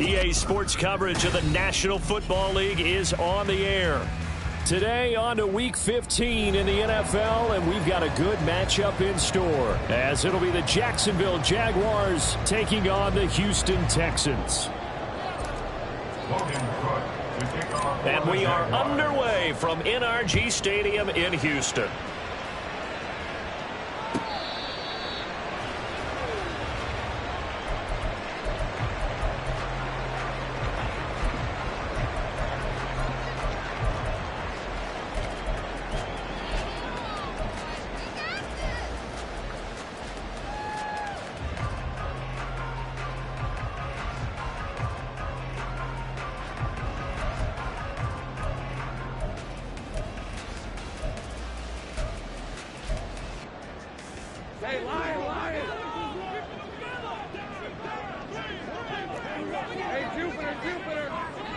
EA Sports coverage of the National Football League is on the air. Today on to Week 15 in the NFL, and we've got a good matchup in store, as it'll be the Jacksonville Jaguars taking on the Houston Texans. And we are underway from NRG Stadium in Houston.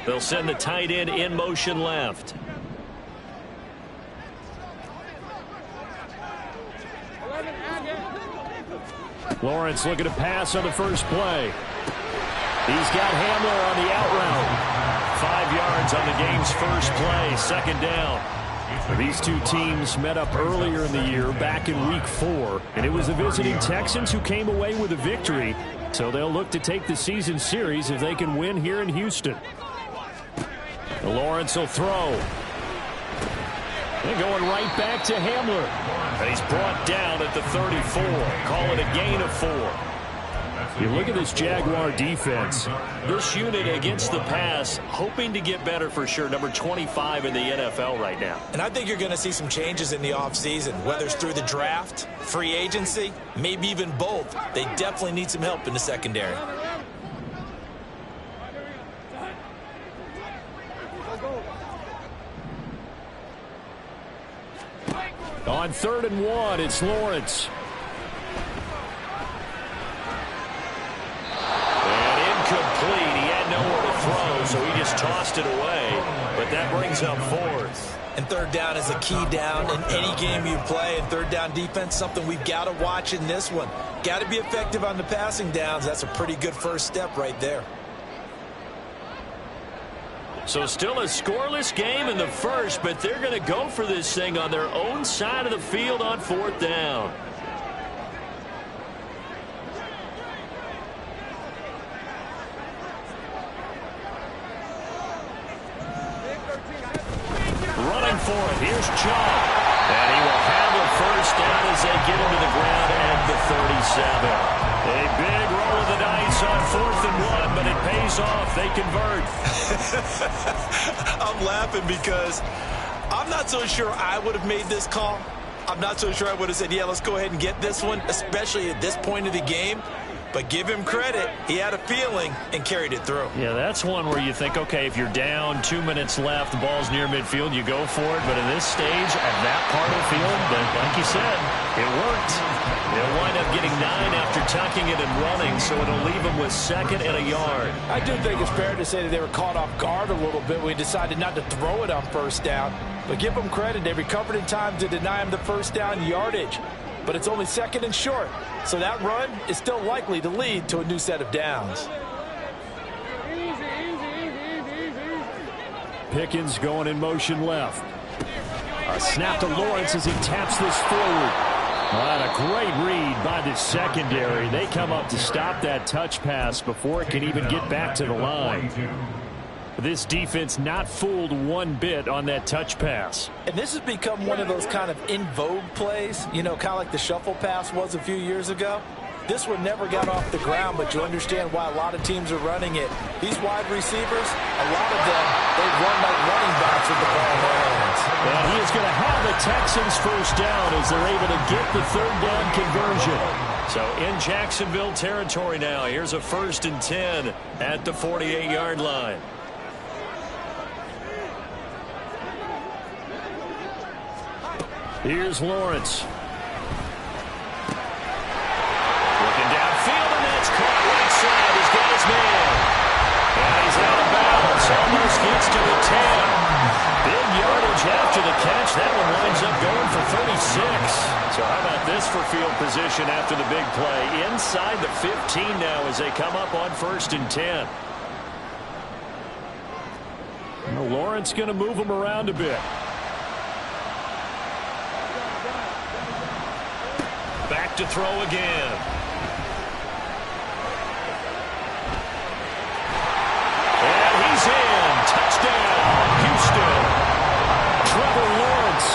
They'll send the tight end in motion left. Lawrence looking to pass on the first play. He's got Hamler on the out route. 5 yards on the game's first play, second down. These two teams met up earlier in the year, back in Week 4, and it was the visiting Texans who came away with a victory, so they'll look to take the season series if they can win here in Houston. Lawrence will throw. They're going right back to Hamler. And he's brought down at the 34. Call it a gain of 4. You look at this Jaguar defense. This unit against the pass, hoping to get better for sure. Number 25 in the NFL right now. And I think you're going to see some changes in the offseason, whether it's through the draft, free agency, maybe even both. They definitely need some help in the secondary. On 3rd and 1, it's Lawrence. And incomplete. He had nowhere to throw, so he just tossed it away. But that brings up 4th. And 3rd down is a key down in any game you play. And 3rd down defense, something we've got to watch in this one. Got to be effective on the passing downs. That's a pretty good first step right there. So still a scoreless game in the first, but they're going to go for this thing on their own side of the field on 4th down. Running for it. Here's Shaw. And he will have a first down as they get him to the ground at the 37. A big roll of the dice on 4th and 1, but it pays off. They convert. I'm laughing because I'm not so sure I would have made this call. I'm not so sure I would have said, yeah, let's go ahead and get this one, especially at this point of the game. But give him credit. He had a feeling and carried it through. Yeah, that's one where you think, okay, if you're down, 2 minutes left, the ball's near midfield, you go for it. But in this stage, at that part of the field, but like you said, it worked. They'll wind up getting 9 after tucking it and running, so it'll leave them with 2nd and a yard. I do think it's fair to say that they were caught off guard a little bit. We decided not to throw it on 1st down. But give them credit. They recovered in time to deny him the 1st down yardage. But it's only 2nd and short. So that run is still likely to lead to a new set of downs. Pickens going in motion left. A snap to Lawrence as he taps this forward. What a great read by the secondary. They come up to stop that touch pass before it can even get back to the line. This defense not fooled one bit on that touch pass. And this has become one of those kind of in vogue plays, you know, kind of like the shuffle pass was a few years ago. This one never got off the ground, but you understand why a lot of teams are running it. These wide receivers, a lot of them, they run like running backs with the ball in their hands. And he is going to have the Texans first down as they're able to get the 3rd down conversion. So in Jacksonville territory now, here's a 1st and 10 at the 48-yard line. Here's Lawrence. Looking downfield, and that's caught right side. He's got his man. And he's out of bounds. Almost gets to the 10. Big yardage after the catch. That one winds up going for 36. So how about this for field position after the big play? Inside the 15 now as they come up on 1st and 10. Well, Lawrence going to move him around a bit. Back to throw again. And he's in. Touchdown, Houston. Trevor Lawrence,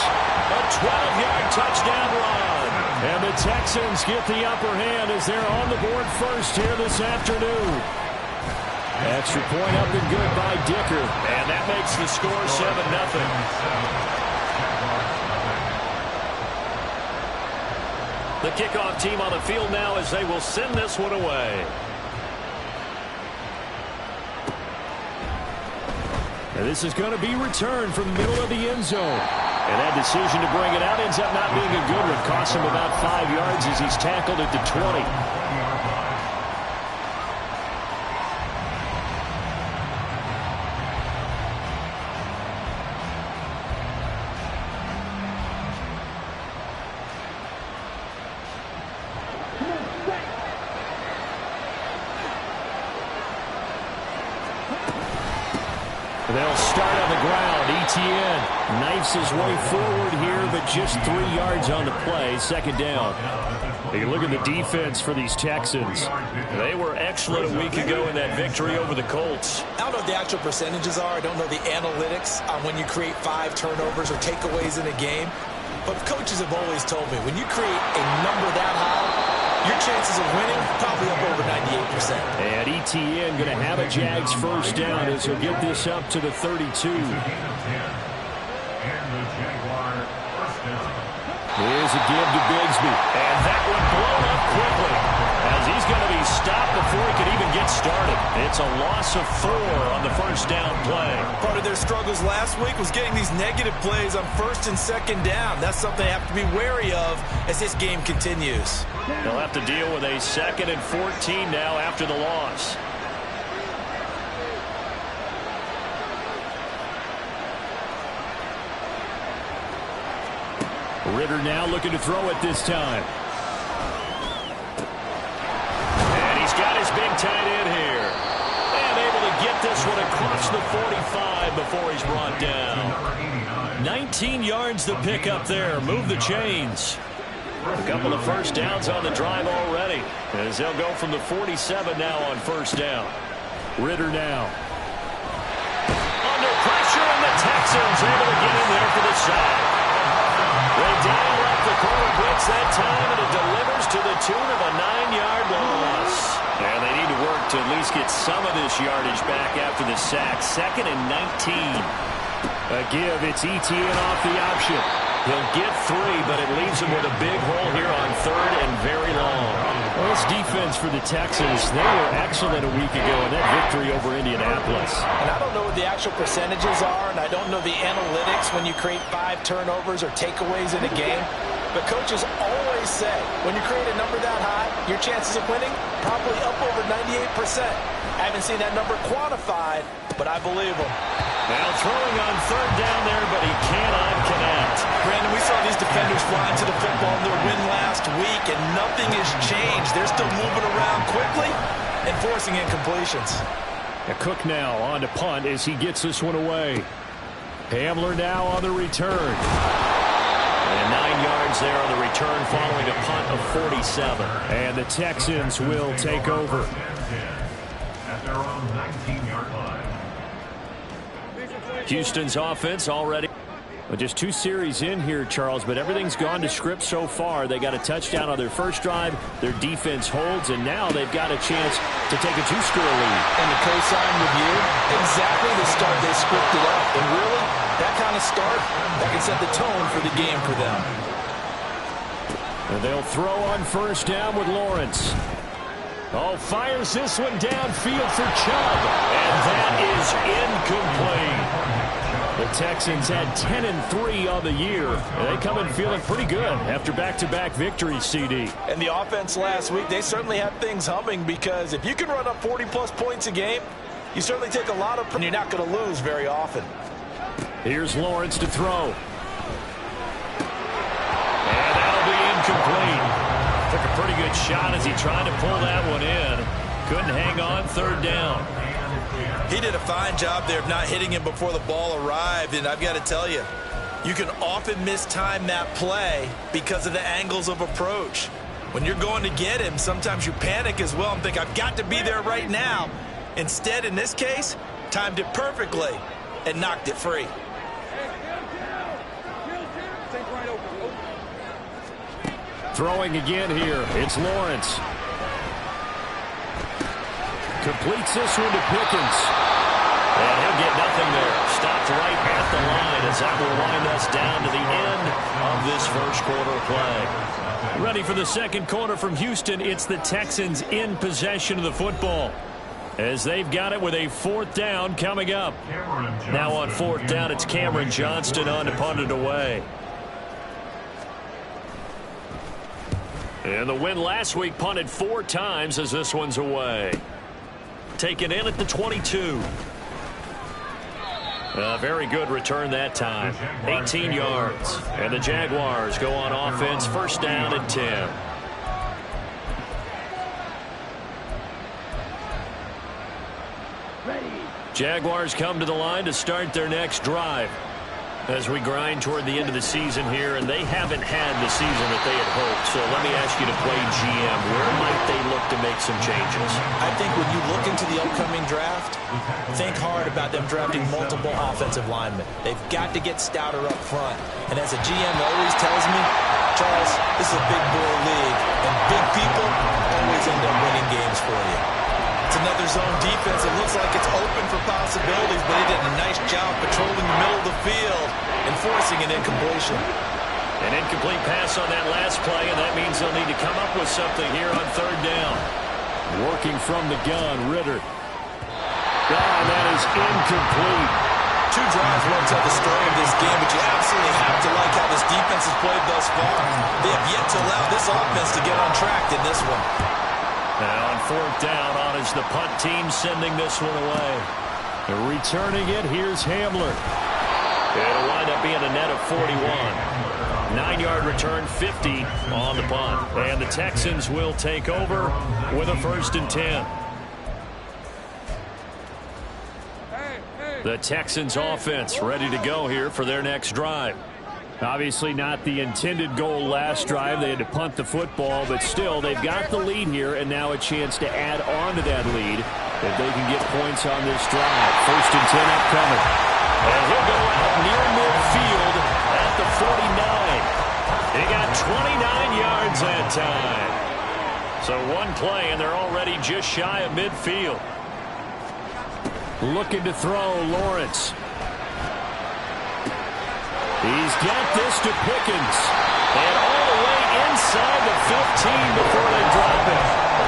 a 12-yard touchdown run. And the Texans get the upper hand as they're on the board first here this afternoon. Extra point up and good by Dicker. And that makes the score 7-0. The kickoff team on the field now as they will send this one away. And this is going to be returned from the middle of the end zone. And that decision to bring it out ends up not being a good one. Costs him about 5 yards as he's tackled at the 20. They'll start on the ground. Etienne knifes his way forward here, but just 3 yards on the play. Second down. You look at the defense for these Texans. They were excellent a week ago in that victory over the Colts. I don't know what the actual percentages are. I don't know the analytics on when you create 5 turnovers or takeaways in a game. But coaches have always told me, when you create a number that high, your chances of winning probably up over 98%. And Etienne going to have a Jags first down as he'll get this up to the 32. Here's a give to Bigsby. And that one blown up quickly as he's going to be stopped before he could even get started. It's a loss of 4 on the first down play. Part of their struggles last week was getting these negative plays on first and second down. That's something they have to be wary of as this game continues. They'll have to deal with a 2nd and 14 now after the loss. Ritter now looking to throw it this time. And he's got his big tight end here. And able to get this one across the 45 before he's brought down. 19 yards to pick up there. Move the chains. A couple of first downs on the drive already, as they'll go from the 47 now on first down. Ritter now. Under pressure, and the Texans able to get in there for the sack. They dial up the corner blitz that time, and it delivers to the tune of a 9-yard loss. And they need to work to at least get some of this yardage back after the sack. 2nd and 19. A give, it's Etienne off the option. He'll get 3, but it leaves him with a big hole here on 3rd and very long. Well, this defense for the Texans, they were excellent a week ago in that victory over Indianapolis. And I don't know what the actual percentages are, and I don't know the analytics when you create 5 turnovers or takeaways in a game. But coaches always say, when you create a number that high, your chances of winning probably up over 98%. I haven't seen that number quantified, but I believe them. Now throwing on 3rd down there, but he cannot connect. Brandon, we saw these defenders flying to the football in their win last week, and nothing has changed. They're still moving around quickly and forcing incompletions. Cook now on to punt as he gets this one away. Hamler now on the return. And 9 yards there on the return following a punt of 47. And the Texans will take over. At their own 19-yard line. Houston's offense already. Well, just 2 series in here, Charles, but everything's gone to script so far. They got a touchdown on their first drive. Their defense holds, and now they've got a chance to take a 2-score lead. And the co-sign with you, exactly the start they scripted up. And really, that kind of start, that can set the tone for the game for them. And they'll throw on first down with Lawrence. Oh, fires this one downfield for Chubb. And that is incomplete. The Texans had 10-3 on the year. And they come in feeling pretty good after back-to-back victories, CD. And the offense last week, they certainly had things humming, because if you can run up 40-plus points a game, you certainly take a lot of, and you're not going to lose very often. Here's Lawrence to throw. And that'll be incomplete. Took a pretty good shot as he tried to pull that one in. Couldn't hang on 3rd down. He did a fine job there of not hitting him before the ball arrived, and I've got to tell you, you can often mistime that play because of the angles of approach. When you're going to get him, sometimes you panic as well and think, I've got to be there right now. Instead, in this case, timed it perfectly and knocked it free. Throwing again here, it's Lawrence. Completes this one to Pickens. And he'll get nothing there. Stopped right at the line as that will wind us down to the end of this first quarter play. Ready for the second quarter from Houston. It's the Texans in possession of the football, as they've got it with a fourth down coming up. Now on fourth down, it's Cameron Johnston on to punt it away. And the win last week punted 4 times as this one's away. Taken in at the 22. A very good return that time. 18 yards. And the Jaguars go on offense, first down and 10. Jaguars come to the line to start their next drive as we grind toward the end of the season here, and they haven't had the season that they had hoped. So let me ask you to play GM. Where might they look to make some changes? I think when you look into the upcoming draft, think hard about them drafting multiple offensive linemen. They've got to get stouter up front. And as a GM always tells me, Charles, this is a big boy league, and big people always end up winning games for you. It's another zone defense. It looks like it's open for possibilities, but he did a nice job patrolling the middle of the field and forcing an incompletion. An incomplete pass on that last play, and that means they'll need to come up with something here on third down. Working from the gun, Ritter. And that is incomplete. 2 drives won't tell the story of this game, but you absolutely have to like how this defense has played thus far. They have yet to allow this offense to get on track in this one. Now on fourth down, on is the punt team sending this one away. Returning it, here's Hamler. It'll wind up being a net of 41. 9-yard return, 50 on the punt. And the Texans will take over with a first and 10. The Texans offense ready to go here for their next drive. Obviously not the intended goal last drive. They had to punt the football, but still they've got the lead here, and now a chance to add on to that lead if they can get points on this drive. First and 10 upcoming. And he'll go out near midfield at the 49. He got 29 yards that time. So one play, and they're already just shy of midfield. Looking to throw, Lawrence. He's got this to Pickens. And all the way inside the 15 before they drop him.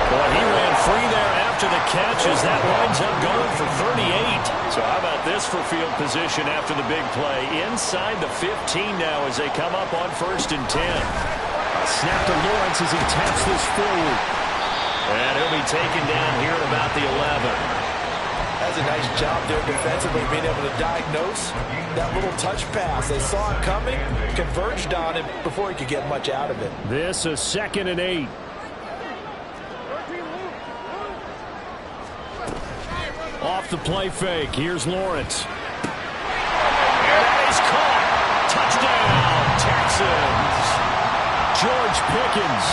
Boy, he ran free there after the catch as that winds up going for 38. So how about this for field position after the big play? Inside the 15 now as they come up on first and 10. Snap to Lawrence as he taps this forward. And he'll be taken down here at about the 11. That's a nice job there defensively, being able to diagnose that little touch pass. They saw it coming, converged on it before he could get much out of it. This is second and 8. Off the play fake, here's Lawrence. And that is caught. Touchdown, Texans. George Pickens,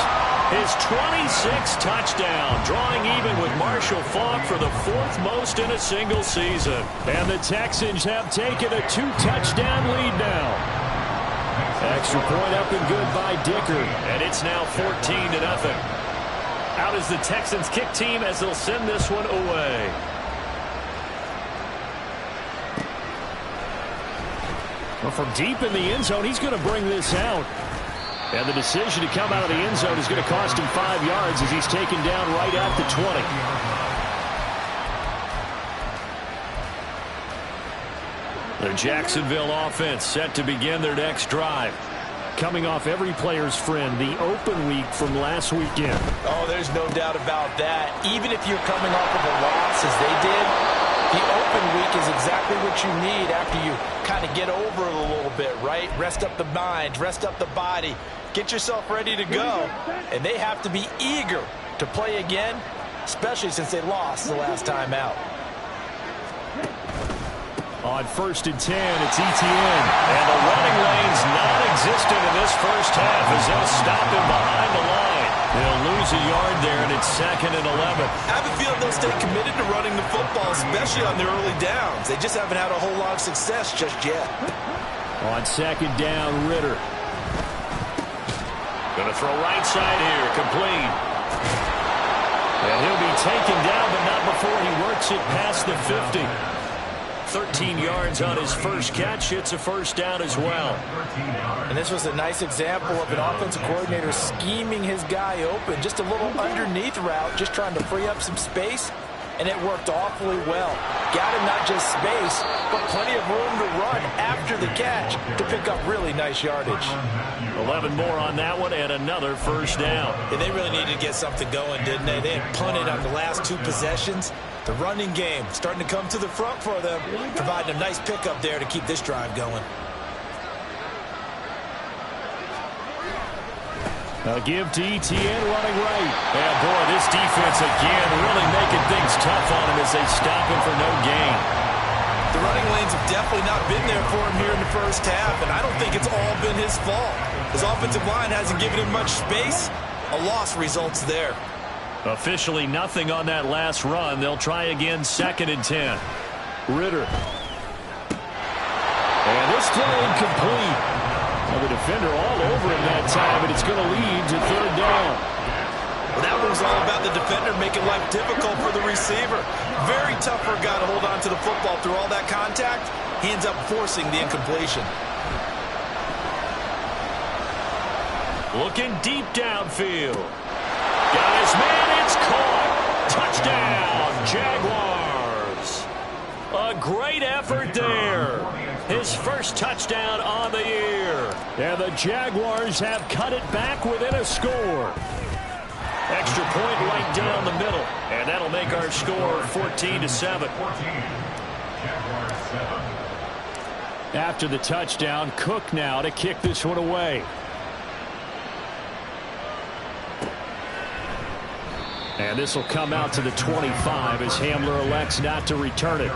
his 26th touchdown, drawing even with Marshall Faulk for the 4th most in a single season. And the Texans have taken a 2-touchdown lead now. Extra point up and good by Dicker. And it's now 14-0. Out is the Texans kick team as they'll send this one away. Well, from deep in the end zone, he's going to bring this out. And the decision to come out of the end zone is going to cost him 5 yards as he's taken down right at the 20. The Jacksonville offense set to begin their next drive. Coming off every player's friend, the open week from last weekend. Oh, there's no doubt about that. Even if you're coming off of a loss as they did, the open week is exactly what you need after you kind of get over it a little bit, right? Rest up the mind, rest up the body, get yourself ready to go. And they have to be eager to play again, especially since they lost the last time out. On 1st and 10, it's Etienne. And the running lane's non-existent in this first half as they'll stop him behind the line. They'll lose a yard there, and it's 2nd and 11. I have a feeling they'll stay committed to running the football, especially on the early downs. They just haven't had a whole lot of success just yet. On 2nd down, Ritter. Going to throw right side here, complete. And he'll be taken down, but not before he works it past the 50. 13 yards on his first catch. It's a first down as well. And this was a nice example of an offensive coordinator scheming his guy open. Just a little underneath route, just trying to free up some space, and it worked awfully well. Got him not just space, but plenty of room to run after the catch to pick up really nice yardage. 11 more on that one, and another first down. Yeah, they really needed to get something going, didn't they? They had punted on the last 2 possessions. The running game starting to come to the front for them, providing a nice pickup there to keep this drive going. A give to Etienne running right. And boy, this defense again really making things tough on him as they stop him for no gain. The running lanes have definitely not been there for him here in the first half, and I don't think it's all been his fault. His offensive line hasn't given him much space. A loss results there. Officially nothing on that last run. They'll try again, 2nd and 10. Ritter. And this throw incomplete. Well, the defender all over him that time, but it's going to lead to 3rd down. Well, that was all about the defender making life difficult for the receiver. Very tough for a guy to hold on to the football through all that contact. He ends up forcing the incompletion. Looking deep downfield. Got his man, it's caught. Touchdown, Jaguars. A great effort there. His first touchdown on the year. And the Jaguars have cut it back within a score. Extra point right down the middle. And that'll make our score 14-7. After the touchdown, Cook now to kick this one away. And this will come out to the 25 as Hamler elects not to return it.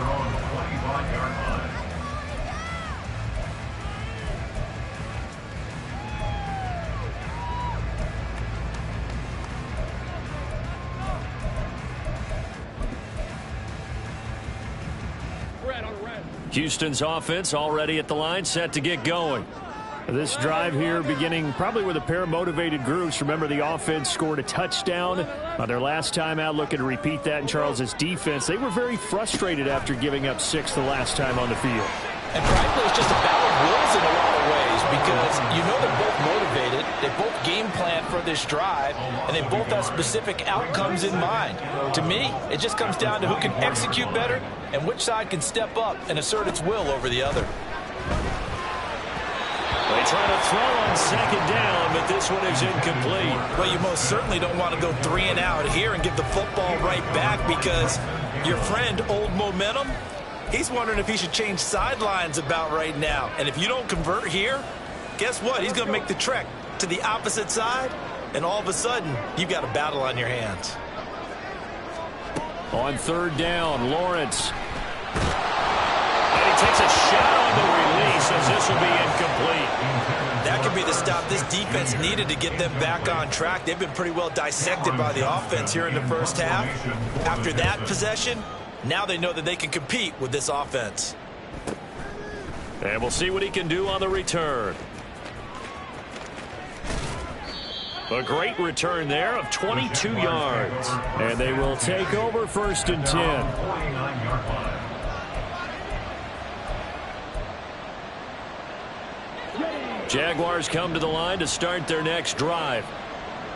Houston's offense already at the line, set to get going. This drive here beginning probably with a pair of motivated groups. Remember, the offense scored a touchdown on their last time out. Looking to repeat that in Charles's defense. They were very frustrated after giving up 6 the last time on the field. And frankly, it's just a battle of wills in a lot of ways because you know they're both motivated. They both game plan for this drive, and they both have specific outcomes in mind. To me, it just comes down to who can execute better and which side can step up and assert its will over the other. They try to throw on 2nd down, but this one is incomplete. Well, you most certainly don't want to go 3 and out here and give the football right back because your friend, Old Momentum, he's wondering if he should change sidelines about right now. And if you don't convert here, guess what? He's going to make the trek to the opposite side, and all of a sudden, you've got a battle on your hands. On 3rd down, Lawrence. And he takes a shot on the release as this will be incomplete. That could be the stop this defense needed to get them back on track. They've been pretty well dissected by the offense here in the first half. After that possession, now they know that they can compete with this offense. And we'll see what he can do on the return. A great return there of 22 yards. And they will take over 1st and 10. Jaguars come to the line to start their next drive.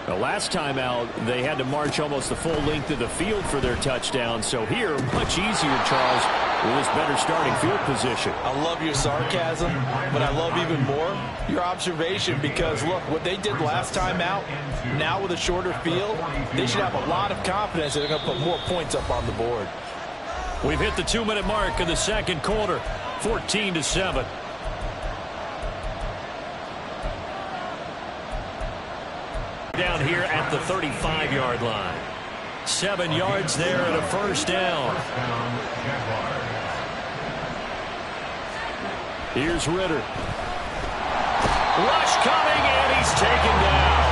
The last time out, they had to march almost the full length of the field for their touchdown. So here, much easier, Charles, with this better starting field position. I love your sarcasm, but I love even more your observation because, look, what they did last time out, now with a shorter field, they should have a lot of confidence that they're going to put more points up on the board. We've hit the 2-minute mark of the second quarter, 14-7. Down here at the 35-yard line. 7 yards there and a first down. Here's Ritter. Rush coming, and he's taken down.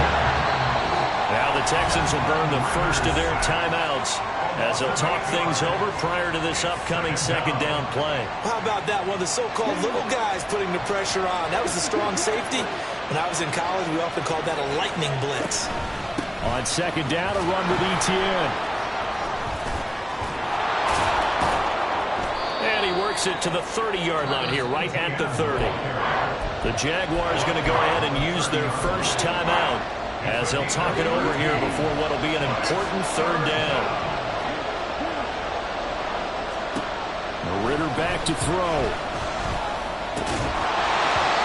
Now the Texans will burn the first of their timeouts as they'll talk things over prior to this upcoming second down play. How about that? One of the so-called little guys putting the pressure on. That was the strong safety. When I was in college, we often called that a lightning blitz. On second down, a run with Etienne. And he works it to the 30-yard line here, right at the 30. The Jaguars going to go ahead and use their first timeout as they'll talk it over here before what will be an important third down. Ritter back to throw.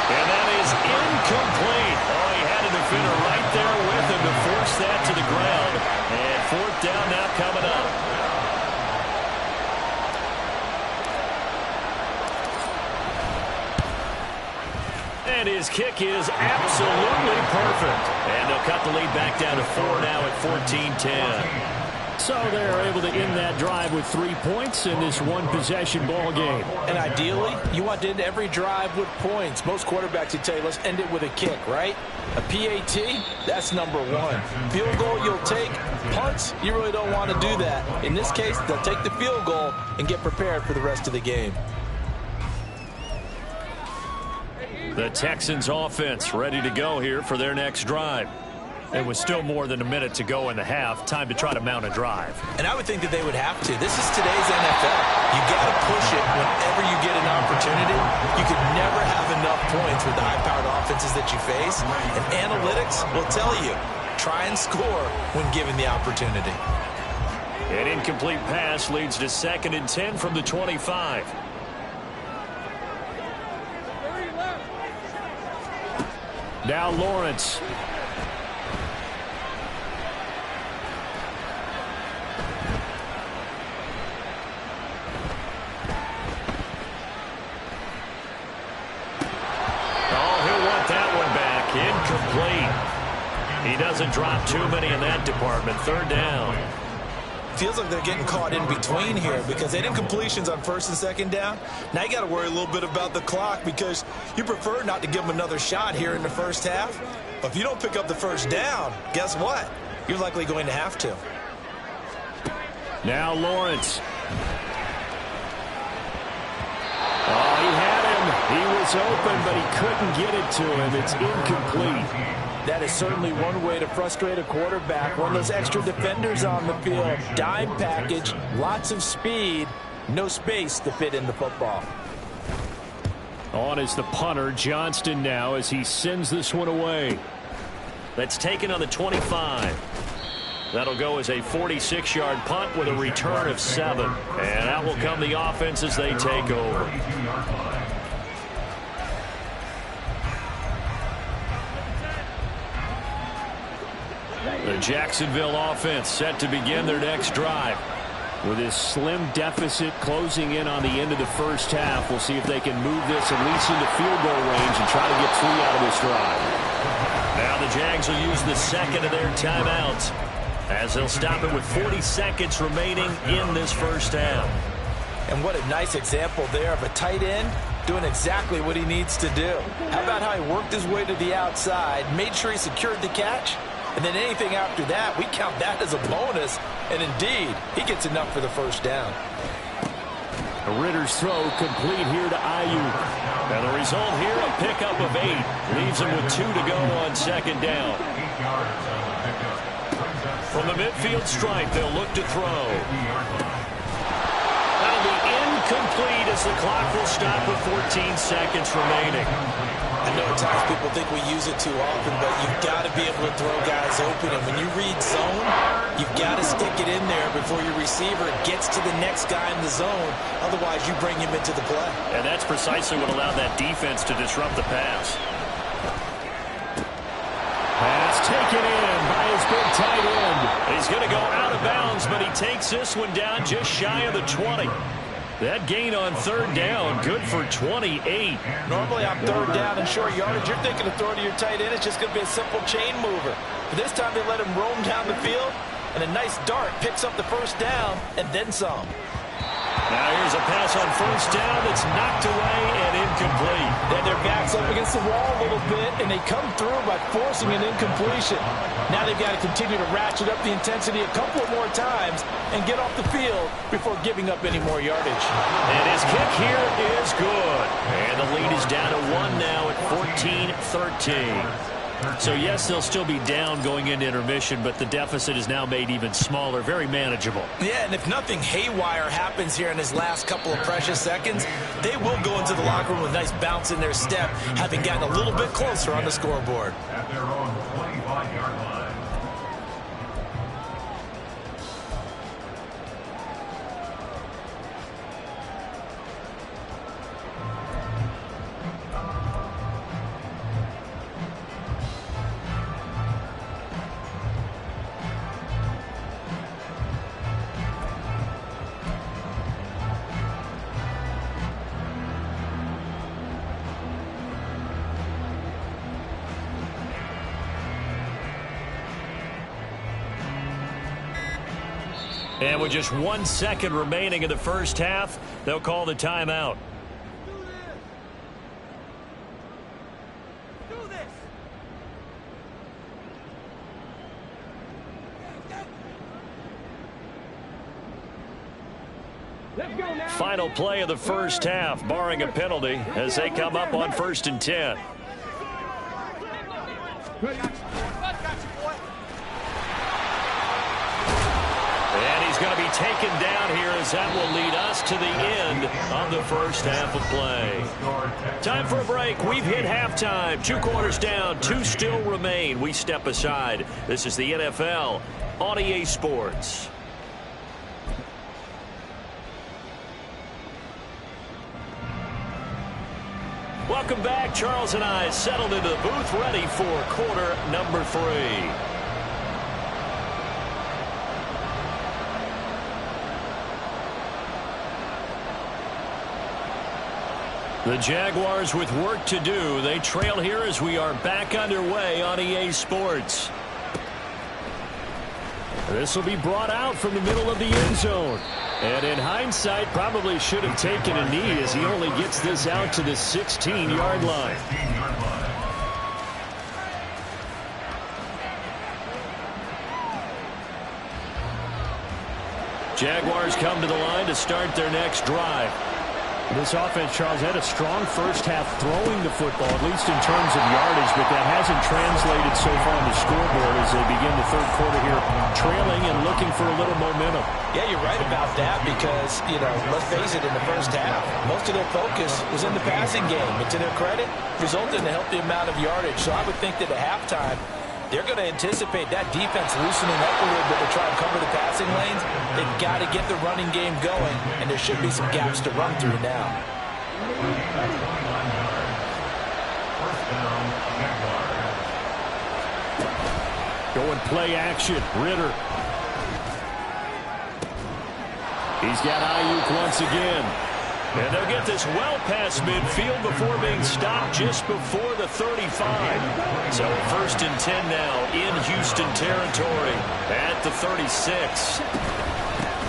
And that is incomplete. Oh, he had a defender right there with him to force that to the ground. And fourth down now coming up. And his kick is absolutely perfect. And they'll cut the lead back down to 4 now at 14-10. So they're able to end that drive with 3 points in this one-possession ball game. And ideally, you want to end every drive with points. Most quarterbacks would tell you, let's end it with a kick, right? A PAT, that's number one. Field goal you'll take. Punts, you really don't want to do that. In this case, they'll take the field goal and get prepared for the rest of the game. The Texans offense ready to go here for their next drive. It was still more than a minute to go in the half. Time to try to mount a drive. And I would think that they would have to. This is today's NFL. You got to push it whenever you get an opportunity. You can never have enough points with the high-powered offenses that you face. And analytics will tell you, try and score when given the opportunity. An incomplete pass leads to 2nd and 10 from the 25. Now Lawrence. Incomplete. He doesn't drop too many in that department. Third down. Feels like they're getting caught in between here because they had incompletions on 1st and 2nd down. Now you got to worry a little bit about the clock because you prefer not to give them another shot here in the first half. But if you don't pick up the first down, guess what? You're likely going to have to. Now Lawrence. Oh, he had him. He was open, but he couldn't get it to him. It's incomplete. That is certainly one way to frustrate a quarterback. One of those extra defenders on the field. Dime package, lots of speed, no space to fit in the football. On is the punter, Johnston now, as he sends this one away. That's taken on the 25. That'll go as a 46-yard punt with a return of 7. And out will come the offense as they take over. The Jacksonville offense set to begin their next drive. With this slim deficit closing in on the end of the first half, we'll see if they can move this at least into field goal range and try to get 3 out of this drive. Now the Jags will use the 2nd of their timeouts as they'll stop it with 40 seconds remaining in this first half. And what a nice example there of a tight end doing exactly what he needs to do. How about how he worked his way to the outside, made sure he secured the catch, and then anything after that, we count that as a bonus. And indeed, he gets enough for the first down. Ritter's throw complete here to Ayuk. And the result here, a pickup of 8. Leaves him with 2 to go on 2nd down. From the midfield stripe, they'll look to throw. That'll be incomplete as the clock will stop with 14 seconds remaining. I know at times people think we use it too often, but you've got to be able to throw guys open. And when you read zone, you've got to stick it in there before your receiver gets to the next guy in the zone. Otherwise, you bring him into the play. And that's precisely what allowed that defense to disrupt the pass. Pass taken in by his big tight end. He's going to go out of bounds, but he takes this one down just shy of the 20. That gain on 3rd down, good for 28. Normally on 3rd down and short yardage, you're thinking of throwing to your tight end. It's just going to be a simple chain mover. But this time they let him roam down the field, and a nice dart picks up the first down and then some. Now here's a pass on first down that's knocked away and incomplete. And their back's up against the wall a little bit, and they come through by forcing an incompletion. Now they've got to continue to ratchet up the intensity a couple of more times and get off the field before giving up any more yardage. And his kick here is good. And the lead is down to 1 now at 14-13. So, yes, they'll still be down going into intermission, but the deficit is now made even smaller, very manageable. Yeah, and if nothing haywire happens here in his last couple of precious seconds, they will go into the locker room with a nice bounce in their step, having gotten a little bit closer on the scoreboard. At their own 25-yard line. And with just 1 second remaining in the first half, they'll call the timeout. Final play of the first half, barring a penalty, as they come up on 1st and 10. And he's going to be taken down here, as that will lead us to the end of the first half of play. Time for a break. We've hit halftime. 2 quarters down, 2 still remain. We step aside. This is the NFL on EA Sports. Welcome back. Charles and I settled into the booth, ready for quarter number 3. The Jaguars with work to do. They trail here as we are back underway on EA Sports. This will be brought out from the middle of the end zone. And in hindsight, probably should have taken a knee, as he only gets this out to the 16-yard line. Jaguars come to the line to start their next drive. This offense, Charles, had a strong first half throwing the football, at least in terms of yardage, but that hasn't translated so far on the scoreboard as they begin the third quarter here, trailing and looking for a little momentum. Yeah, you're right about that because, let's face it, in the first half, most of their focus was in the passing game. And to their credit, resulted in a healthy amount of yardage. So I would think that at halftime, they're going to anticipate that defense loosening up a little bit to try and cover the passing lanes. They've got to get the running game going, and there should be some gaps to run through now. Going play action. Ritter. He's got Ayuk once again. And they'll get this well past midfield before being stopped just before the 35. So 1st and 10 now in Houston territory at the 36.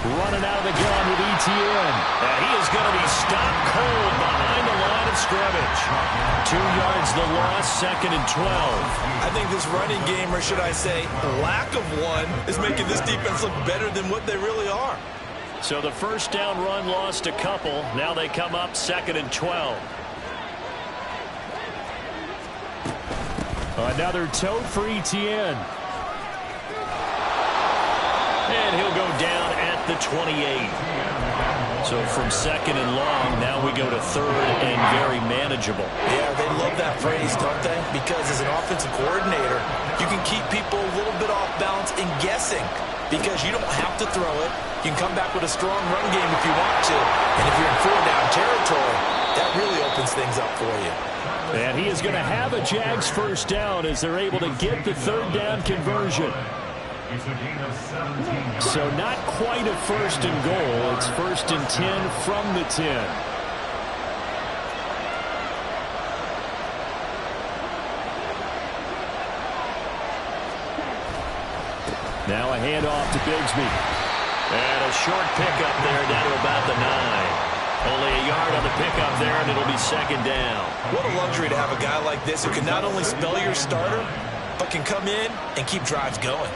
Running out of the gun with ETN. And he is going to be stopped cold behind the line of scrimmage. 2 yards the loss, 2nd and 12. I think this running game, or should I say lack of one, is making this defense look better than what they really are. So the first down run lost a couple. Now they come up 2nd and 12. Another tote for ETN. And he'll go down at the 28. So from 2nd and long, now we go to 3rd and very manageable. Yeah, they love that phrase, don't they? Because as an offensive coordinator, you can keep people a little bit off balance and guessing because you don't have to throw it. You can come back with a strong run game if you want to. And if you're in 4-down territory, that really opens things up for you. And he is going to have a Jags first down as they're able to get the 3rd down conversion. So not quite a 1st and goal. It's 1st and 10 from the 10. Now a handoff to Bigsby. And a short pickup there down to about the 9. Only a yard on the pickup there, and it'll be second down. What a luxury to have a guy like this who can not only spell your starter, but can come in and keep drives going.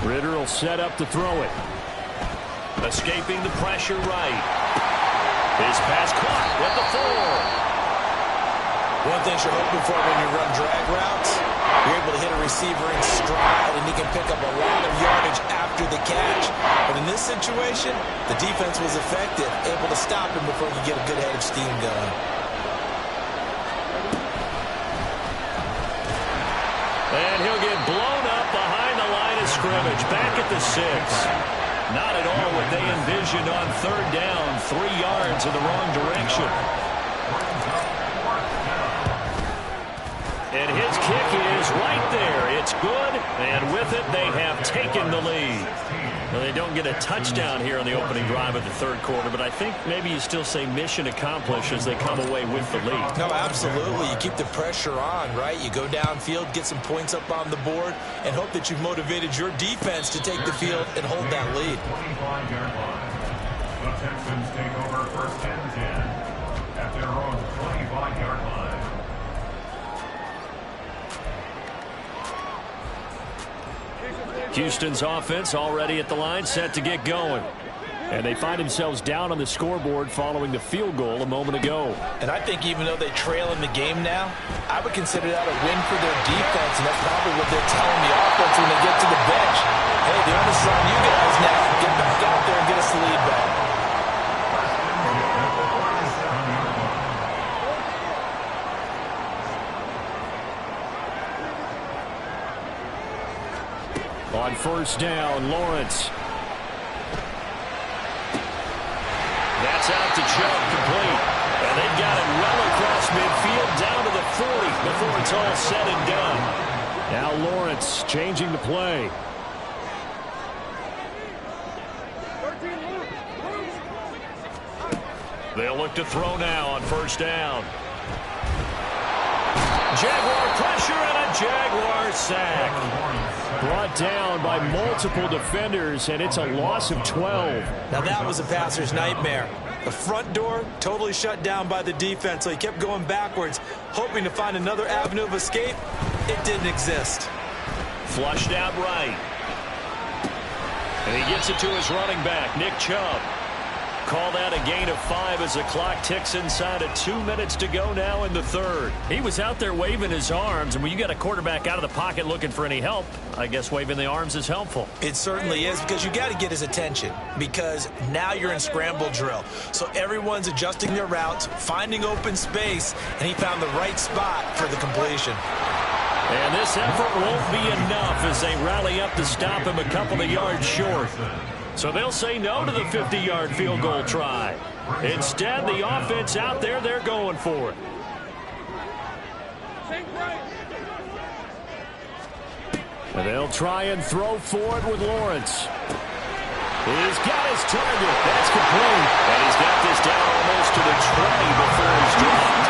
Ritter will set up to throw it. Escaping the pressure right. His pass caught with the 4. One thing you're hoping for when you run drag routes, you're able to hit a receiver in stride, and he can pick up a lot of yardage after the catch. But in this situation, the defense was effective, able to stop him before he could get a good head of steam going. And he'll get blown up behind the line of scrimmage, back at the 6. Not at all what they envisioned on third down, 3 yards in the wrong direction. And his kick is right there. It's good, and with it, they have taken the lead. Well, they don't get a touchdown here on the opening drive of the third quarter, but I think maybe you still say mission accomplished as they come away with the lead. No, absolutely. You keep the pressure on, right? You go downfield, get some points up on the board, and hope that you've motivated your defense to take the field and hold that lead. 25-yard line. The Texans take over first and 10 at their own 25-yard line. Houston's offense already at the line, set to get going. And they find themselves down on the scoreboard following the field goal a moment ago. And I think even though they trail in the game now, I would consider that a win for their defense, and that's probably what they're telling the offense when they get to the bench. Hey, the onus is on you guys now. Get back out there and get us the lead back. On first down, Lawrence. That's out to Chubb, complete. And they've got it well across midfield, down to the 40 before it's all said and done. Now Lawrence changing the play. They'll look to throw now on first down. Jaguar pressure and a Jaguar sack. Brought down by multiple defenders, and it's a loss of 12. Now that was a passer's nightmare. The front door totally shut down by the defense, so he kept going backwards, hoping to find another avenue of escape. It didn't exist. Flushed out right. And he gets it to his running back, Nick Chubb. Call that a gain of 5 as the clock ticks inside of 2 minutes to go now in the third. He was out there waving his arms, and when you got a quarterback out of the pocket looking for any help, I guess waving the arms is helpful. It certainly is, because you got to get his attention, because now you're in scramble drill. So everyone's adjusting their routes, finding open space, and he found the right spot for the completion. And this effort won't be enough as they rally up to stop him a couple of yards short. So they'll say no to the 50-yard field goal try. Instead, the offense out there, they're going for it. And they'll try and throw for it with Lawrence. He's got his target. That's complete. And he's got this down almost to the 20 before he's dropped.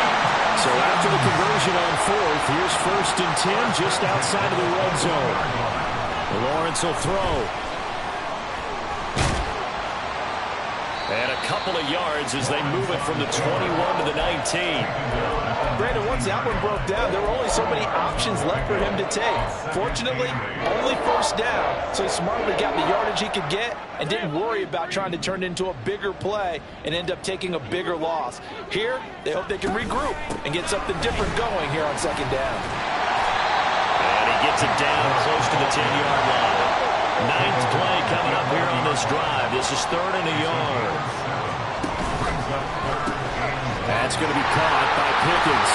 So after the conversion on fourth, here's first and 10 just outside of the red zone. Lawrence will throw. And a couple of yards as they move it from the 21 to the 19. Brandon, once that one broke down, there were only so many options left for him to take. Fortunately, only first down, so he smartly got the yardage he could get and didn't worry about trying to turn it into a bigger play and end up taking a bigger loss. Here, they hope they can regroup and get something different going here on second down. And he gets it down close to the 10-yard line. Ninth play coming up here on this drive. This is third and a yard. That's going to be caught by Pickens.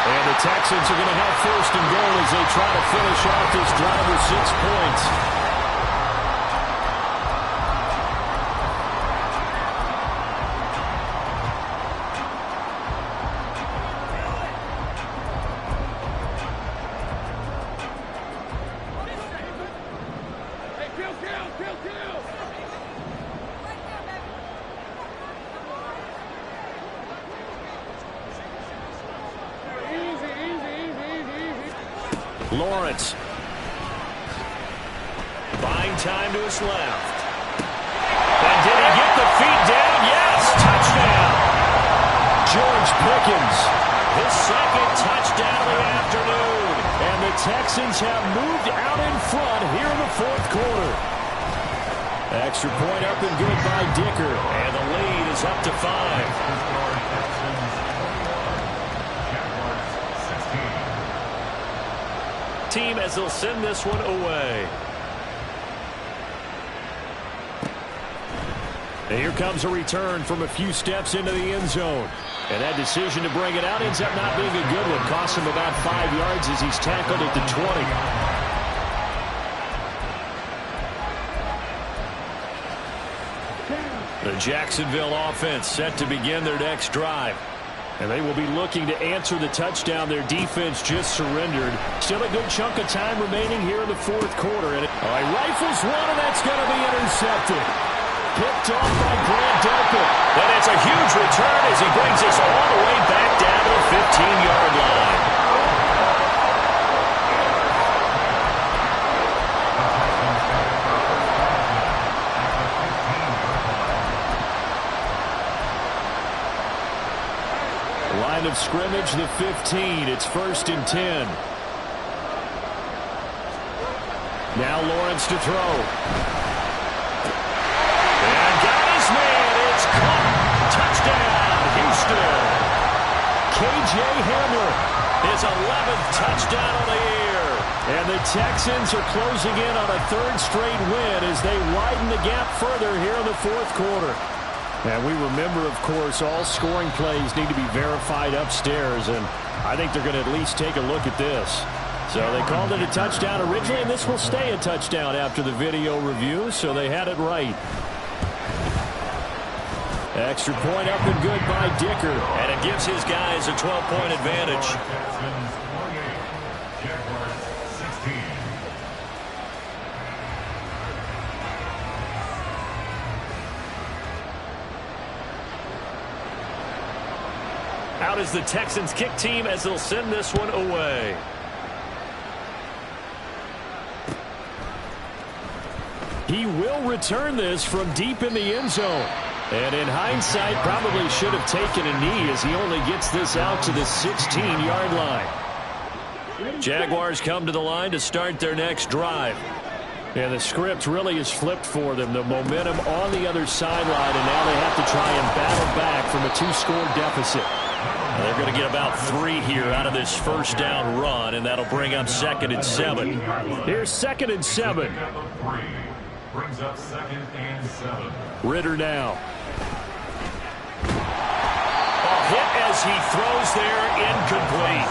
And the Texans are going to have first and goal as they try to finish off this drive with 6 points. Lawrence finds time to his left. And did he get the feet down? Yes, touchdown. George Pickens, his second touchdown of the afternoon. And the Texans have moved out in front here in the fourth quarter. Extra point up and good by Dicker. And the lead is up to 5. Team as they'll send this one away. And here comes a return from a few steps into the end zone. And that decision to bring it out ends up not being a good one. Costs him about 5 yards as he's tackled at the 20. The Jacksonville offense set to begin their next drive. And they will be looking to answer the touchdown their defense just surrendered. Still a good chunk of time remaining here in the fourth quarter. And rifles one, and that's going to be intercepted. Picked off by Grant Delpit. And it's a huge return as he brings us all the way back down to the 15-yard line. Line of scrimmage, the 15. It's 1st and 10. Now Lawrence to throw. And got his man. It's caught. Touchdown, Houston. K.J. Hamler, his 11th touchdown of the year. And the Texans are closing in on a 3rd straight win as they widen the gap further here in the fourth quarter. And we remember, of course, all scoring plays need to be verified upstairs, and I think they're going to at least take a look at this. So they called it a touchdown originally, and this will stay a touchdown after the video review, so they had it right. Extra point up and good by Dicker, and it gives his guys a 12-point advantage. Out is the Texans kick team as they'll send this one away. He will return this from deep in the end zone. And in hindsight, probably should have taken a knee as he only gets this out to the 16-yard line. Jaguars come to the line to start their next drive. And the script really is flipped for them. The momentum on the other sideline, and now they have to try and battle back from a 2-score deficit. They're going to get about 3 here out of this first down run, and that'll bring up 2nd and 7. Here's 2nd and 7. Brings up 2nd and 7. Ritter now. A hit as he throws there, incomplete.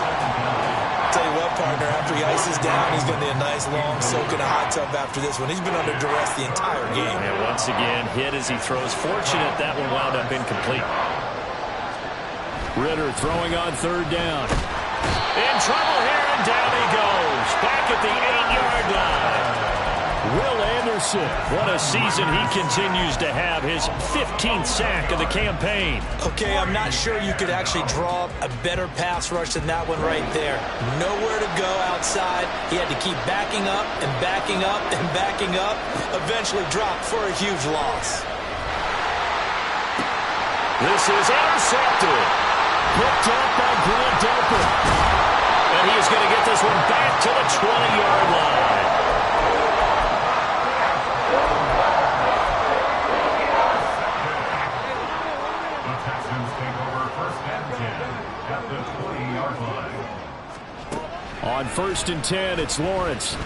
Tell you what, partner, after he ices down, he's going to need a nice long soak in a hot tub after this one. He's been under duress the entire game. And once again, hit as he throws. Fortunate that one wound up incomplete. Ritter throwing on 3rd down. In trouble here, and down he goes. Back at the 8-yard line. Will Anderson, what a season he continues to have. His 15th sack of the campaign. Okay, I'm not sure you could actually draw a better pass rush than that one right there. Nowhere to go outside. He had to keep backing up and backing up and backing up. Eventually dropped for a huge loss. This is intercepted. Picked up by Grant Delpit. And he is going to get this one back to the 20-yard line. The Texans take over 1st and 10 at the 20-yard line. On 1st and 10, it's Lawrence.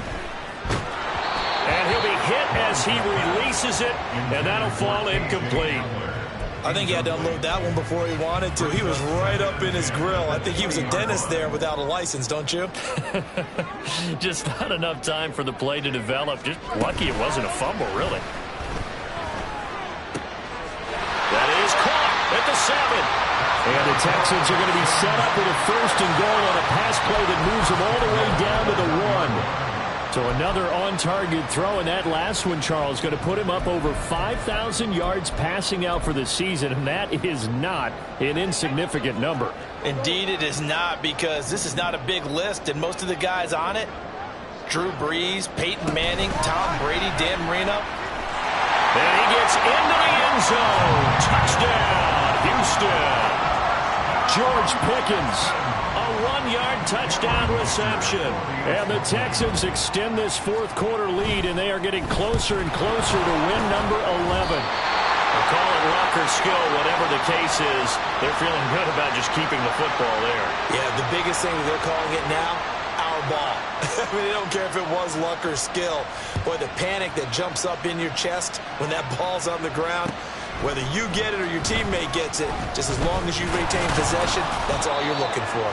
And he'll be hit as he releases it, and that'll fall incomplete. I think he had to unload that one before he wanted to. He was right up in his grill. I think he was a dentist there without a license, don't you? Just not enough time for the play to develop. Just lucky it wasn't a fumble, really. That is caught at the 7. And the Texans are going to be set up with a 1st and goal on a pass play that moves them all the way down to the 1. So another on-target throw, and that last one, Charles, going to put him up over 5,000 yards passing out for the season, and that is not an insignificant number. Indeed it is not, because this is not a big list, and most of the guys on it, Drew Brees, Peyton Manning, Tom Brady, Dan Marino. And he gets into the end zone. Touchdown, Houston. George Pickens, a 1-yard touchdown reception. And the Texans extend this fourth quarter lead, and they are getting closer and closer to win number 11. We'll call it luck or skill, whatever the case is. They're feeling good about just keeping the football there. Yeah, the biggest thing that they're calling it now, our ball. I mean, they don't care if it was luck or skill. Boy, the panic that jumps up in your chest when that ball's on the ground, whether you get it or your teammate gets it, just as long as you retain possession, that's all you're looking for.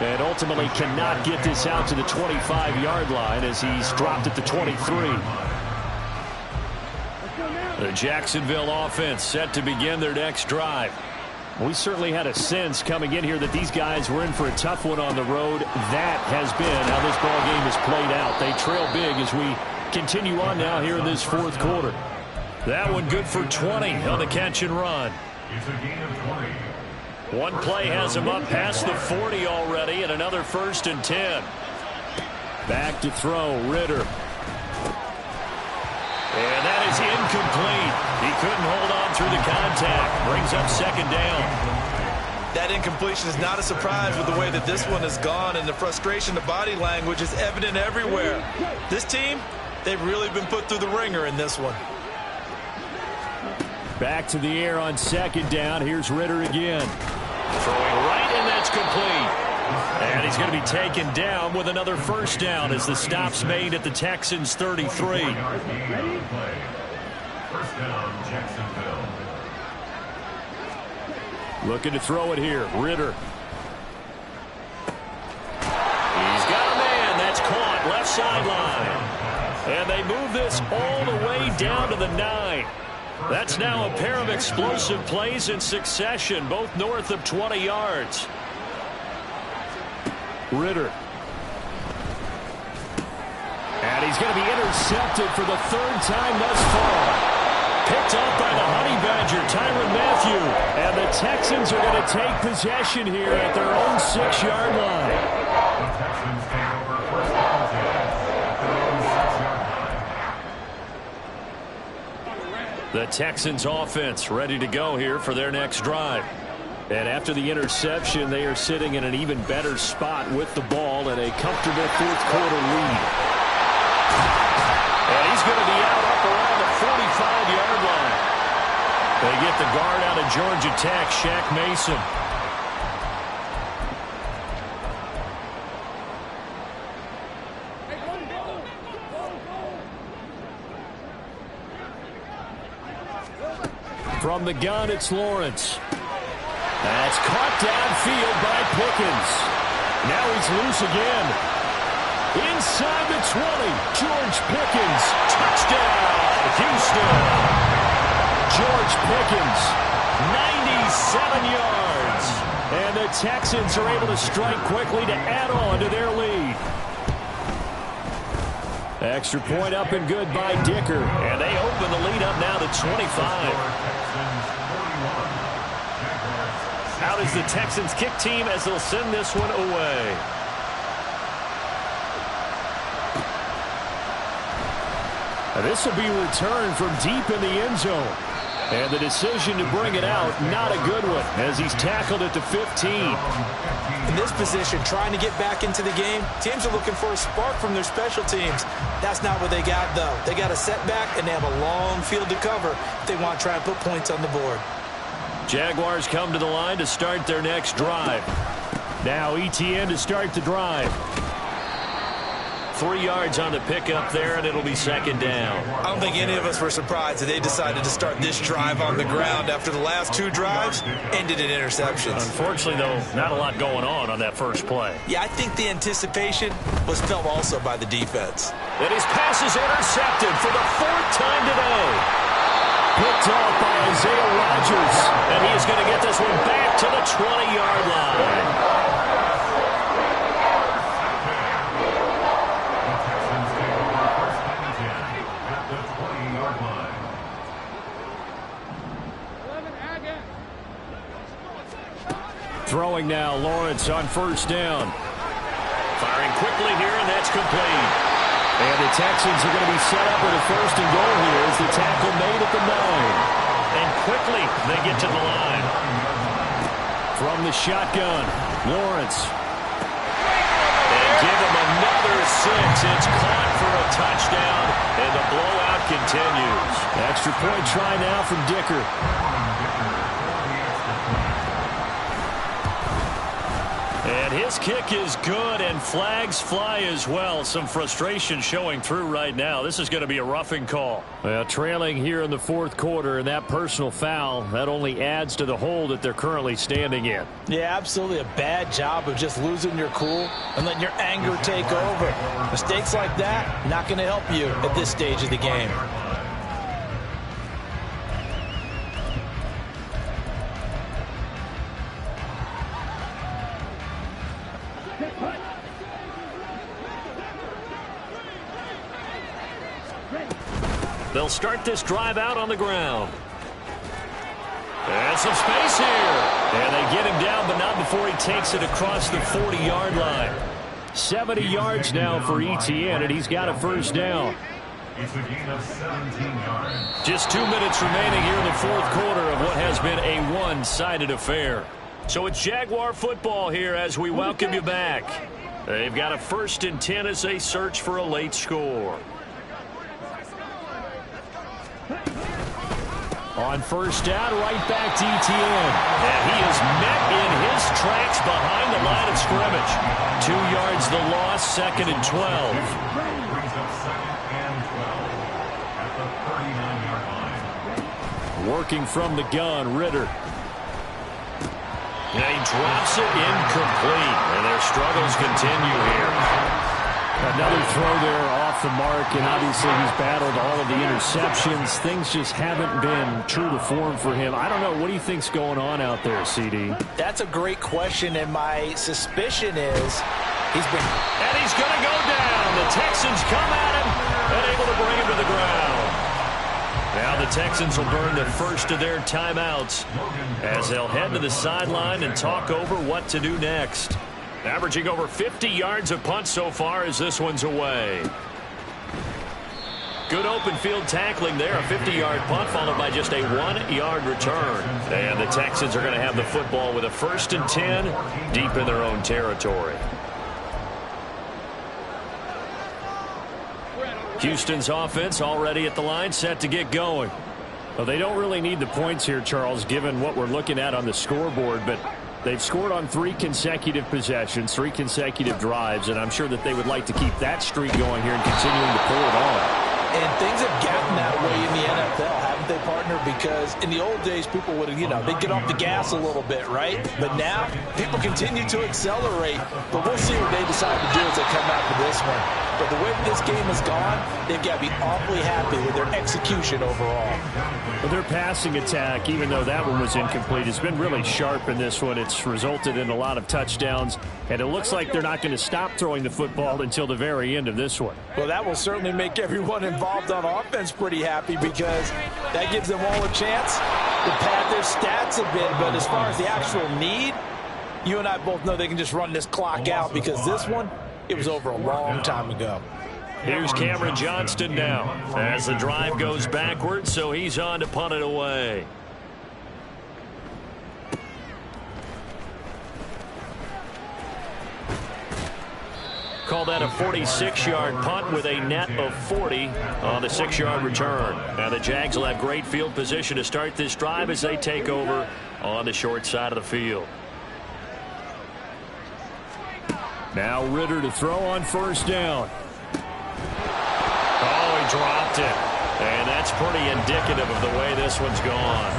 And ultimately cannot get this out to the 25-yard line as he's dropped at the 23. The Jacksonville offense set to begin their next drive. We certainly had a sense coming in here that these guys were in for a tough one on the road. That has been how this ball game has played out. They trail big as we continue on now here in this fourth quarter. That one good for 20 on the catch and run. It's a gain of 20. One play has him up past the 40 already, and another 1st and 10. Back to throw, Ritter. And that is incomplete. He couldn't hold on through the contact. Brings up 2nd down. That incompletion is not a surprise with the way that this one has gone, and the frustration, the body language is evident everywhere. This team, they've really been put through the ringer in this one. Back to the air on 2nd down. Here's Ritter again. Throwing right, and that's complete. And he's going to be taken down with another 1st down as the stop's made at the Texans' 33. First down, Jacksonville. Looking to throw it here. Ritter. He's got a man. That's caught. Left sideline. And they move this all the way down to the 9. That's now a pair of explosive plays in succession, both north of 20 yards. Ritter. And he's going to be intercepted for the 3rd time thus far. Picked up by the Honey Badger, Tyrann Mathieu. And the Texans are going to take possession here at their own 6-yard line. The Texans take over first and 10 at their own 6-yard line. The Texans offense ready to go here for their next drive. And after the interception, they are sitting in an even better spot with the ball and a comfortable fourth quarter lead. And he's going to be out up around the 45-yard line. They get the guard out of Georgia Tech, Shaq Mason. From the gun, it's Lawrence. That's caught downfield by Pickens. Now he's loose again. Inside the 20, George Pickens. Touchdown, Houston. George Pickens, 97 yards. And the Texans are able to strike quickly to add on to their lead. Extra point up and good by Dicker. And they open the lead up now to 25. Out is the Texans kick team as they'll send this one away. This will be returned from deep in the end zone. And the decision to bring it out, not a good one, as he's tackled at the 15. In this position, trying to get back into the game, teams are looking for a spark from their special teams. That's not what they got, though. They got a setback, and they have a long field to cover if they want to try and put points on the board. Jaguars come to the line to start their next drive. Now ETN to start the drive. 3 yards on the pickup there, and it'll be 2nd down. I don't think any of us were surprised that they decided to start this drive on the ground after the last 2 drives ended in interceptions. Unfortunately, though, not a lot going on that first play. Yeah, I think the anticipation was felt also by the defense. And his pass is intercepted for the 4th time today. Picked off by Isaiah Rodgers. And he is going to get this one back to the 20-yard line. The Texans take over first and 10 at the 20-yard line. Throwing now, Lawrence on 1st down. Firing quickly here, and that's complete. And the Texans are going to be set up with a first and goal here as the tackle made at the 9. And quickly they get to the line. From the shotgun, Lawrence. And give him another 6. It's caught for a touchdown, and the blowout continues. Extra point try now from Dicker. And his kick is good, and flags fly as well. Some frustration showing through right now. This is going to be a roughing call. Well, trailing here in the fourth quarter, and that personal foul, that only adds to the hole that they're currently standing in. Yeah, absolutely a bad job of just losing your cool and letting your anger take over. Mistakes like that, not going to help you at this stage of the game. They'll start this drive out on the ground. And some space here. And they get him down, but not before he takes it across the 40-yard line. 70 yards now for ETN, and he's got a first down. It's a gain of 17 yards. Just 2 minutes remaining here in the fourth quarter of what has been a one-sided affair. So it's Jaguar football here as we welcome you back. They've got a 1st and 10 as they search for a late score. On first down, right back to ETN. And he is met in his tracks behind the line of scrimmage. 2 yards the loss, 2nd and 12. Brings up 2nd and 12 at the 39-yard line. Working from the gun, Ritter. And he drops it incomplete. And their struggles continue here. Another throw there off the mark, and obviously he's battled all of the interceptions. Things just haven't been true to form for him. I don't know. What do you think's going on out there, CD? That's a great question, and my suspicion is he's been... And he's going to go down. The Texans come at him and able to bring him to the ground. Now the Texans will burn the first of their timeouts as they'll head to the sideline and talk over what to do next. Averaging over 50 yards of punt so far as this one's away. Good open field tackling there. A 50-yard punt followed by just a 1-yard return. And the Texans are going to have the football with a 1st and 10 deep in their own territory. Houston's offense already at the line, set to get going. Well, they don't really need the points here, Charles, given what we're looking at on the scoreboard, but they've scored on 3 consecutive possessions, 3 consecutive drives, and I'm sure that they would like to keep that streak going here and continuing to pull it on. And things have gotten that way in the NFL, haven't they, partner? Because in the old days, people would, they'd get off the gas a little bit, right? But now, people continue to accelerate. But we'll see what they decide to do as they come out for this one. But the way this game has gone, they've got to be awfully happy with their execution overall. Well, their passing attack, even though that one was incomplete, has been really sharp in this one. It's resulted in a lot of touchdowns, and it looks like they're not going to stop throwing the football until the very end of this one. Well, that will certainly make everyone involved on offense pretty happy because that gives them all a chance to pad their stats a bit. But as far as the actual need, you and I both know they can just run this clock out because this one, it was over a long time ago. Here's Cameron Johnston now as the drive goes backwards, so he's on to punt it away. Call that a 46-yard punt with a net of 40 on the 6-yard return. Now the Jags will have great field position to start this drive as they take over on the short side of the field. Now Ritter to throw on first down. Oh, he dropped it. And that's pretty indicative of the way this one's gone.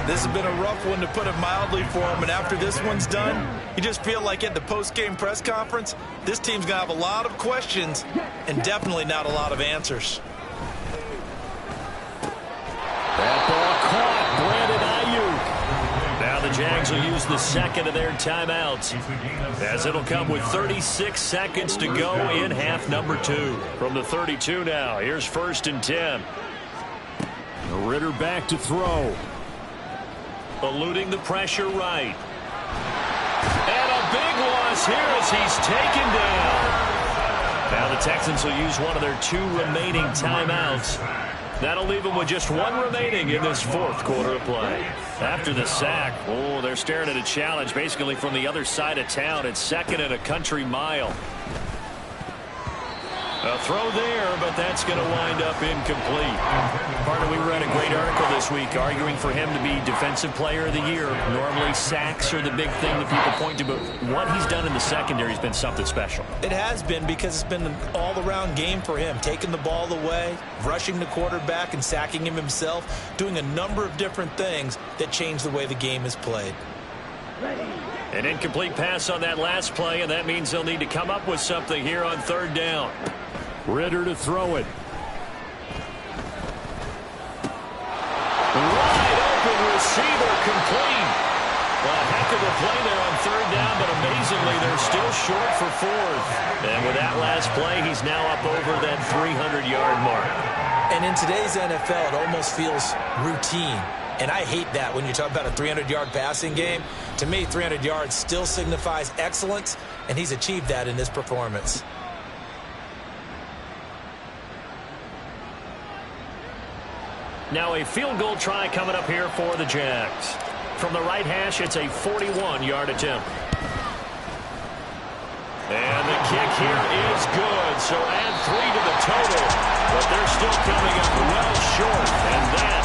This has been a rough one, to put it mildly, for him. And after this one's done, you just feel like at the post-game press conference, this team's going to have a lot of questions and definitely not a lot of answers. That ball caught. Brandon Ayuk. Now the Jags will use the second of their timeouts as it'll come with 36 seconds to go in half number 2. From the 32 now, here's 1st and 10. Ritter back to throw. Eluding the pressure right. And a big loss here as he's taken down. Now the Texans will use one of their 2 remaining timeouts. That'll leave them with just 1 remaining in this 4th quarter of play. After the sack, they're staring at a challenge basically from the other side of town. It's 2nd and a country mile. A throw there, but that's going to wind up incomplete. Partner, we read a great article this week arguing for him to be Defensive Player of the Year. Normally, sacks are the big thing that people point to, but what he's done in the secondary has been something special. It has been, because it's been an all-around game for him. Taking the ball away, rushing the quarterback, and sacking him himself, doing a number of different things that change the way the game is played. An incomplete pass on that last play, and that means they'll need to come up with something here on 3rd down. Ritter to throw it. Wide open receiver, complete. Well, a heck of a play there on 3rd down, but amazingly, they're still short for 4th. And with that last play, he's now up over that 300-yard mark. And in today's NFL, it almost feels routine. And I hate that when you talk about a 300-yard passing game. To me, 300 yards still signifies excellence, and he's achieved that in this performance. Now a field goal try coming up here for the Jags. From the right hash, it's a 41-yard attempt. And the kick here is good, so add 3 to the total. But they're still coming up well short, and that